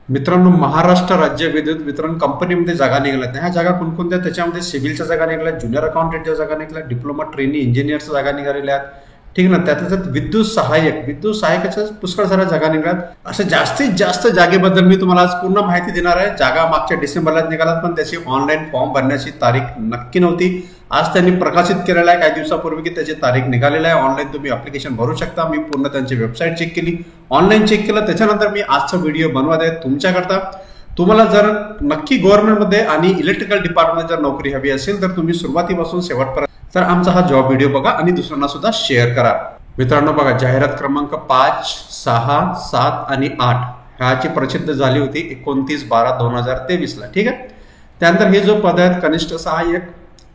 मित्रांनो, महाराष्ट्र राज्य विद्युत वितरण कंपनीमध्ये जागा निघाल्यात. ह्या जागा कोणकोणत्या? त्याच्यामध्ये सिव्हिलच्या जागा निघाल्या, ज्युनियर अकाउंटंटच्या जागा निघाल्या, डिप्लोमा ट्रेनी इंजिनियरच्या जागा निघालेल्या आहेत. ठीक ना. त्यातल्या त्यात विद्युत सहाय्यकाच्या पुष्कळ साऱ्या जागा निघाल्यात. अशा जास्तीत जास्त जागेबद्दल मी तुम्हाला आज पूर्ण माहिती देणार आहे. जागा मागच्या डिसेंबरलाच निघाल्यात, पण त्याची ऑनलाईन फॉर्म भरण्याची तारीख नक्की नव्हती. आज त्यांनी प्रकाशित केलेला आहे काही दिवसापूर्वी की त्याची तारीख निघालेली आहे. ऑनलाईन तुम्ही अप्लिकेशन भरू शकता. मी पूर्ण त्यांची वेबसाईट चेक केली, ऑनलाईन चेक केलं. त्याच्यानंतर मी आजचा व्हिडिओ बनवत आहे तुमच्याकरता. तुम्हाला जर नक्की गव्हर्नमेंटमध्ये आणि इलेक्ट्रिकल डिपार्टमेंट जर नोकरी हवी असेल तर तुम्ही सुरुवातीपासून शेवटपर्यंत तर आमचा हा जॉब व्हिडिओ बघा आणि दुसऱ्यांना सुद्धा शेअर करा. मित्रांनो बघा, जाहिरात क्रमांक 5, 6, 7 आणि 8 ह्याची प्रसिद्ध झाली होती 29/12/2023 ला. ठीक आहे. त्यानंतर हे जो पद आहेत, कनिष्ठ सहाय्यक,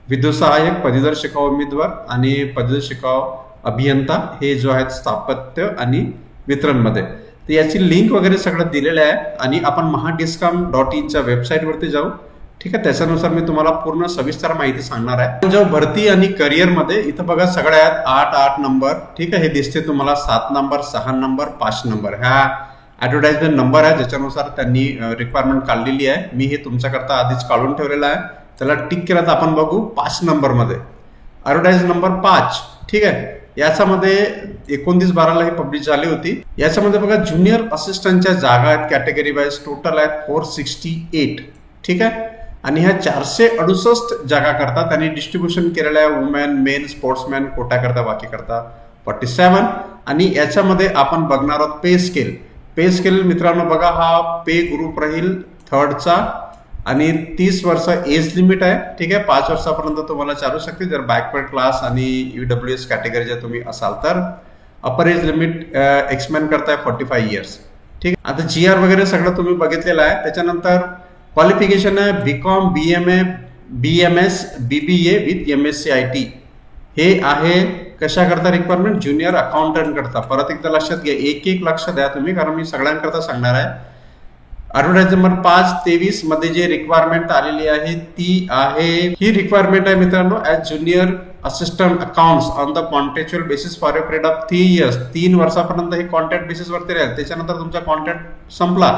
विद्युत सहाय्यक, पदवीधर शिकाऊ उमेदवार आणि पदवीधर शिकाऊ अभियंता, हे जो आहेत स्थापत्य आणि वितरणमध्ये. तर याची लिंक वगैरे सगळं दिलेलं आहे आणि आपण mahadiscom.in च्या वेबसाईटवरती जाऊ. ठीक आहे. त्याच्यानुसार मी तुम्हाला पूर्ण सविस्तर माहिती सांगणार आहे. जो भरती आणि करिअर मध्ये इथं बघा सगळ्या आहेत 8 नंबर. ठीक आहे. हे दिसते तुम्हाला 7 नंबर, 6 नंबर, 5 नंबर ह्या ऍडव्हर्टाइजमेंट नंबर आहे, ज्याच्यानुसार त्यांनी रिक्वायरमेंट काढलेली आहे. मी हे तुमच्याकरता आधीच काढून ठेवलेलं आहे. त्याला टिक केलं तर आपण बघू 5 नंबर मध्ये ऍडव्हर्टाइज नंबर 5. ठीक आहे. याच्यामध्ये 29/12 ही पब्लिश झाली होती. याच्यामध्ये बघा ज्युनियर असिस्टंटच्या जागा आहेत, कॅटेगरी वाईज टोटल आहेत 468. ठीक आहे. आणि ह्या 468 जागा करता त्यांनी डिस्ट्रीब्युशन केलेलं आहे वुमेन, मेन, स्पोर्ट्समॅन कोटा करता, बाकी करता 47. आणि याच्यामध्ये आपण बघणार आहोत पे स्केल. मित्रांनो बघा, हा पे ग्रुप राहील 3rdचा आणि 30 वर्ष एज लिमिट आहे. ठीक आहे. 5 वर्षापर्यंत तुम्हाला चालू शकते जर बॅकवर्ड क्लास आणि UWS कॅटेगरीचे तुम्ही असाल तर. अपर एज लिमिट एक्समेन करताय 45 इयर्स. ठीक आहे. आता GR वगैरे सगळं तुम्ही बघितलेलं आहे. त्याच्यानंतर क्वालिफिकेशन आहे BCom, BMA, BMS, BBA with MSc IT. हे आहे कशाकरता रिक्वायरमेंट? ज्युनियर अकाउंटंट करता. परत एकदा लक्षात घ्या, एक लक्ष द्या तुम्ही, कारण मी सगळ्यांकरता सांगणार आहे. ऍडव्हर्टाइज नंबर 5/23 मध्ये जे रिक्वायरमेंट आलेली आहे ती आहे, ही रिक्वायरमेंट आहे मित्रांनो, as junior assistant accounts on the contractual basis for a period of 3 years. 3 वर्षापर्यंत हे कॉन्ट्रॅक्ट बेसिस वरती राहील. त्याच्यानंतर तुमचा कॉन्ट्रॅक्ट संपला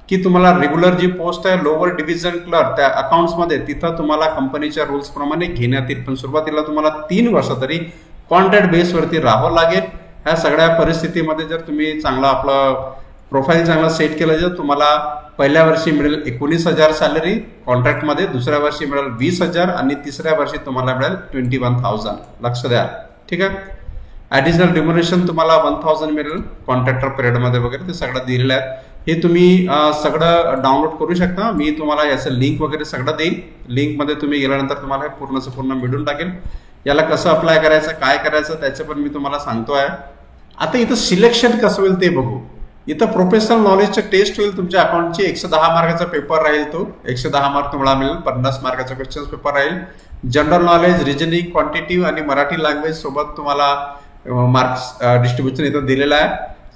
की तुम्हाला रेग्युलर जी पोस्ट आहे लोअर डिव्हिजन क्लर्क त्या अकाउंट्स मध्ये, तिथं तुम्हाला कंपनीच्या रूल्स प्रमाणे घेण्यात येईल. पण सुरुवातीला तुम्हाला 3 वर्ष तरी कॉन्ट्रॅक्ट बेस वरती राहावं लागेल. ह्या सगळ्या परिस्थितीमध्ये जर तुम्ही चांगला आपलं प्रोफाईल चांगला सेट केलं, जर तुम्हाला पहिल्या वर्षी मिळेल 19,000 सॅलरी कॉन्ट्रॅक्टमध्ये, दुसऱ्या वर्षी मिळेल 20,000 आणि तिसऱ्या वर्षी तुम्हाला मिळेल 21,000. लक्ष द्या. ठीक आहे. ऍडिशनल रिम्युनरेशन तुम्हाला 1,000 मिळेल कॉन्ट्रॅक्टर पिरियडमध्ये वगैरे. ते सगळं दिलेलं आहे. हे तुम्ही सगळं डाउनलोड करू शकता. मी तुम्हाला याचं लिंक वगैरे सगळं देईन. लिंकमध्ये तुम्ही गेल्यानंतर तुम्हाला हे पूर्ण मिळून टाकेल. याला कसं अप्लाय करायचं, काय करायचं त्याचं पण मी तुम्हाला सांगतो आहे. आता इथं सिलेक्शन कसं होईल ते बघू. इथं प्रोफेशनल नॉलेजचं टेस्ट होईल. तुमच्या अकाउंटची 110 मार्काचा पेपर राहील. तो 110 मार्क तुम्हाला मिळेल. 50 मार्काचा क्वेश्चन पेपर राहील. जनरल नॉलेज, रिजनिंग, क्वांटिटिव्ह आणि मराठी लँग्वेज सोबत तुम्हाला मार्क्स डिस्ट्रीब्युशन इथं दिलेलं आहे.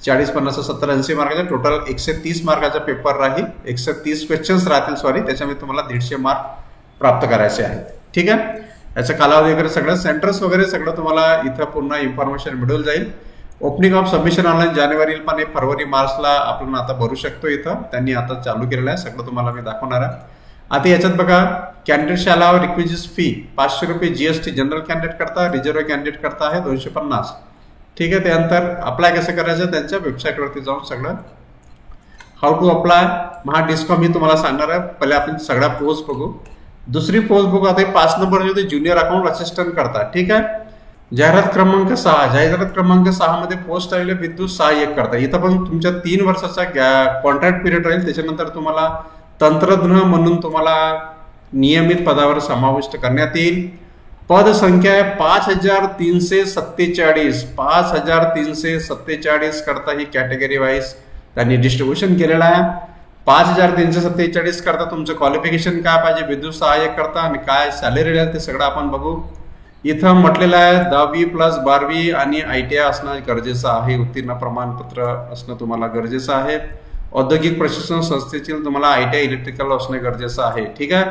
40, 50, 70, 80 मार्काचा टोटल 130 मार्काचा पेपर राहील. 130 क्वेश्चन्स राहतील त्याच्यामध्ये तुम्हाला 150 मार्क प्राप्त करायचे आहेत. ठीक आहे. याचा कालावधी वगैरे सगळं, सेंटर्स वगैरे सगळं तुम्हाला इथं पूर्ण इन्फॉर्मेशन मिळून जाईल. ओपनिंग ऑफ सबमिशन ऑनलाईन जानेवारी पण फरवरी, मार्चला आपण आता भरू शकतो. इथं त्यांनी आता चालू केलेलं आहे. सगळं तुम्हाला मी दाखवणार आहे. आता याच्यात बघा, कॅन्डिडेट शाला रिक्विजिट फी 500 रुपये GST जनरल कॅन्डिडेट करता, रिझर्व्ह कॅन्डिडेट करता आहे 250. ठीक आहे. त्यानंतर अप्लाय कसं करायचं त्यांच्या वेबसाईटवरती जाऊन सगळं हाऊ टू अप्लाय महाडिस्कॉम मी तुम्हाला सांगणार आहे. पहिले आपण सगळ्या पोस्ट बघू. दुसरी पोस्ट बघू. आता 5 नंबर होते ज्युनियर अकाउंट असिस्टंट करता. ठीक आहे. जाहिरात क्रमांक 6 मध्ये पोस्ट आलेले विद्युत सहाय्यक करता. इथं पण तुमच्या 3 वर्षाचा कॉन्ट्रॅक्ट पिरियड राहील. त्याच्यानंतर तुम्हाला तंत्रज्ञ म्हणून तुम्हाला नियमित पदावर समाविष्ट करण्यात येईल. पद संख्या आहे 5,347. 5,347 करता ही कॅटेगरी वाईज त्यांनी डिस्ट्रीब्युशन केलेलं आहे. 5,347 करता तुमचं क्वालिफिकेशन काय पाहिजे विद्युत सहाय्यक करता आणि काय सॅलरी राहील ते सगळं आपण बघू. इथं म्हटलेलं आहे 10वी + 12वी आणि ITI असणं गरजेचं आहे. उत्तीर्ण प्रमाणपत्र असणं तुम्हाला गरजेचं आहे. औद्योगिक प्रशिक्षण संस्थेतील तुम्हाला ITI इलेक्ट्रिकल असणं गरजेचं आहे. ठीक आहे.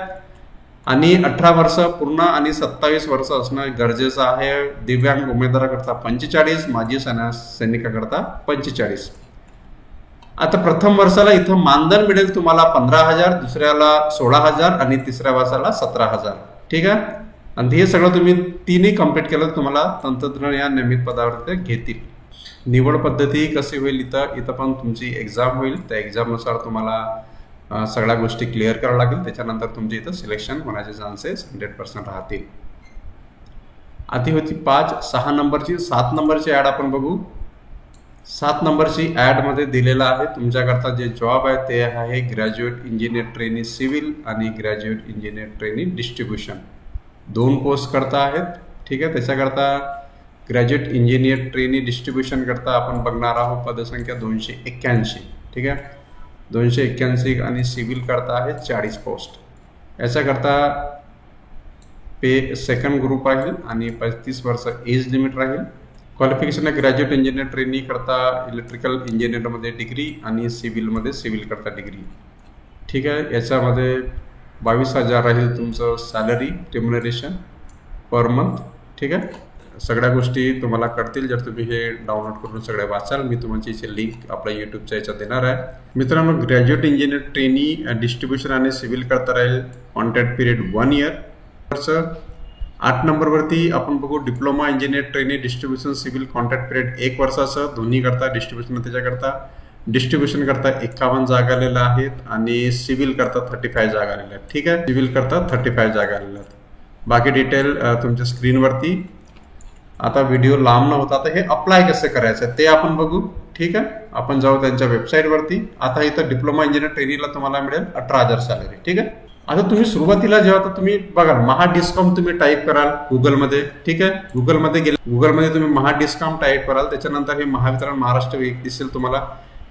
आणि 18 वर्ष पूर्ण आणि 27 वर्ष असणं गरजेचं आहे. दिव्यांग उमेदवाराकरता 45, माजी सैनिकाकरता 45. आता प्रथम वर्षाला इथं मानधन मिळेल तुम्हाला 15,000, दुसऱ्याला 16,000 आणि तिसऱ्या वर्षाला 17,000. ठीक आहे. आणि हे सगळं तुम्ही तिन्ही कम्प्लीट केलं तर तुम्हाला तंत्रज्ञान या नियमित पदावर ते घेतील. निवड पद्धती कशी होईल, इथं पण तुमची एक्झाम होईल. त्या एक्झामनुसार तुम्हाला सगळ्या गोष्टी क्लिअर कराव्या लागेल. त्याच्यानंतर तुमचे इथं सिलेक्शन होण्याचे चान्सेस 100% राहतील. आधी होती 5, 6 नंबरची. 7 नंबरची ॲड आपण बघू. 7 नंबरची ॲडमध्ये दिलेला आहे तुमच्याकरता जे जॉब आहे ते आहे ग्रॅज्युएट इंजिनियर ट्रेनी सिव्हिल आणि graduate engineer trainee distribution. 2 post करता आहेत. ठीक आहे. त्याच्याकरता ग्रॅज्युएट इंजिनियर ट्रेनी डिस्ट्रीब्युशन करता आपण बघणार आहोत पदसंख्या 281. ठीक आहे. 281 आणि सिव्हिल करता आहे 40 पोस्ट. याच्याकरता पे सेकंड ग्रुप राहील आणि 35 वर्ष एज लिमिट राहील. क्वालिफिकेशन आहे ग्रॅज्युएट इंजिनियर ट्रेनी करता इलेक्ट्रिकल इंजिनियरमध्ये डिग्री आणि सिव्हिलमध्ये सिव्हिल करता डिग्री. ठीक आहे. याच्यामध्ये 22,000 राहील तुमचं सॅलरी रिम्युनरेशन पर मंथ. ठीक आहे. सगळ्या गोष्टी तुम्हाला कळतील जर तुम्ही हे डाउनलोड करून सगळ्या वाचाल. मी तुम्हाला याची लिंक आपल्या यूट्यूबच्या याच्यात देणार आहे. मित्रांनो, ग्रॅज्युएट इंजिनियर ट्रेनी डिस्ट्रीब्युशन आणि सिव्हिल करता राहील. Contract period 1 year. 8 नंबरवरती आपण बघू diploma engineer trainee distribution civil contract period 1 वर्षाचं. दोन्ही करता डिस्ट्रीब्युशन त्याच्याकरता डिस्ट्रीब्युशन करता 51 जागा आलेल्या आहेत आणि सिव्हिल करता 35 जागा आलेल्या आहेत. ठीक आहे. सिव्हिल करता 35 जागा आलेल्या आहेत. बाकी डिटेल तुमच्या स्क्रीनवरती. आता व्हिडिओ लांब न होता आता हे अप्लाय कसं करायचं ते आपण बघू. ठीक आहे. आपण जाऊ त्यांच्या वेबसाईटवरती. आता इथं डिप्लोमा इंजिनियर ट्रेनीला तुम्हाला मिळेल 18,000 सॅलरी. ठीक आहे. आता तुम्ही सुरुवातीला जेव्हा तुम्ही बघा महाडिस्कॉम तुम्ही टाईप कराल गुगलमध्ये. ठीक आहे. गुगलमध्ये तुम्ही महाडिस्कॉम टाईप कराल. त्याच्यानंतर हे महावितरण महाराष्ट्र दिसेल तुम्हाला.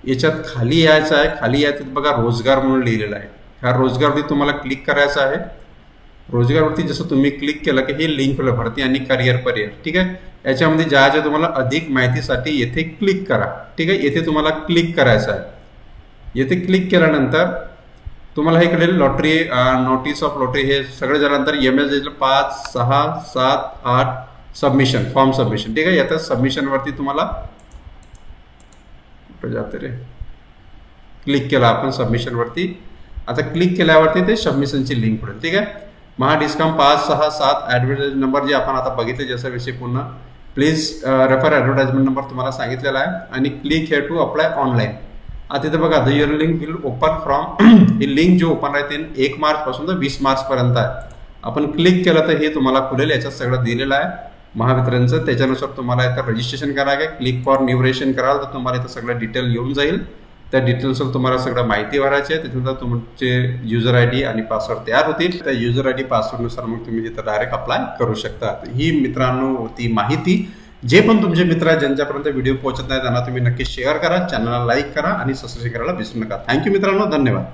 याच्यात खाली यायचं आहे. खाली यायचं बघा रोजगार म्हणून लिहिलेलं आहे. ह्या रोजगारवरती तुम्हाला क्लिक करायचं आहे. रोजगारवरती जसं तुम्ही क्लिक केलं की हे लिंक होईल भरती आणि करिअर पर्याय. ठीक आहे. याच्यामध्ये ज्याच्या तुम्हाला अधिक माहितीसाठी येथे क्लिक करा. ठीक आहे. येथे तुम्हाला क्लिक करायचं आहे. येथे क्लिक केल्यानंतर तुम्हाला हे कळेल लॉटरी नोटीस ऑफ लॉटरी हे सगळं झाल्यानंतर MS 5, 6, 7, 8 सबमिशन फॉर्म सबमिशन. ठीक आहे. यात सबमिशनवरती तुम्हाला जाते रे क्लिक केला आपण सबमिशनवरती. आता क्लिक केल्यावरती ते सबमिशनची लिंक पडेल. ठीक आहे. महाडिस्कॉम 5, 6, 7 ॲडव्हर्टाइज नंबर जे आपण आता बघितले जसा विषय पुन्हा प्लीज रेफर ॲडव्हर्टाइजमेंट नंबर तुम्हाला सांगितलेला आहे आणि click here to apply online. आता इथे बघा the your link will open from ही लिंक जो ओपन आहे ते 1 मार्च पासून तर 20 मार्च पर्यंत आहे. आपण क्लिक केलं तर हे तुम्हाला खुलेल. याच्यात सगळं दिलेलं आहे महावितरणचं. त्याच्यानुसार तुम्हाला इथं रजिस्ट्रेशन करायचं आहे. क्लिक फॉर न्यू रेशन कराल तर तुम्हाला इथं सगळं डिटेल येऊन जाईल. त्या डिटेल्सवर तुम्हाला सगळं माहिती भरायची आहे. त्याच्यानंतर तुमचे युजर ID आणि पासवर्ड तयार होतील. त्या युजर ID पासवर्डनुसार मग तुम्ही तिथं डायरेक्ट अप्लाय करू शकता. ही मित्रांनो होती माहिती. जे पण तुमचे मित्र आहेत ज्यांच्यापर्यंत व्हिडिओ पोहोचत नाही त्यांना तुम्ही नक्की शेअर करा, चॅनलला लाईक करा आणि सबस्क्राईब करायला विसरू नका. थँक्यू मित्रांनो. धन्यवाद.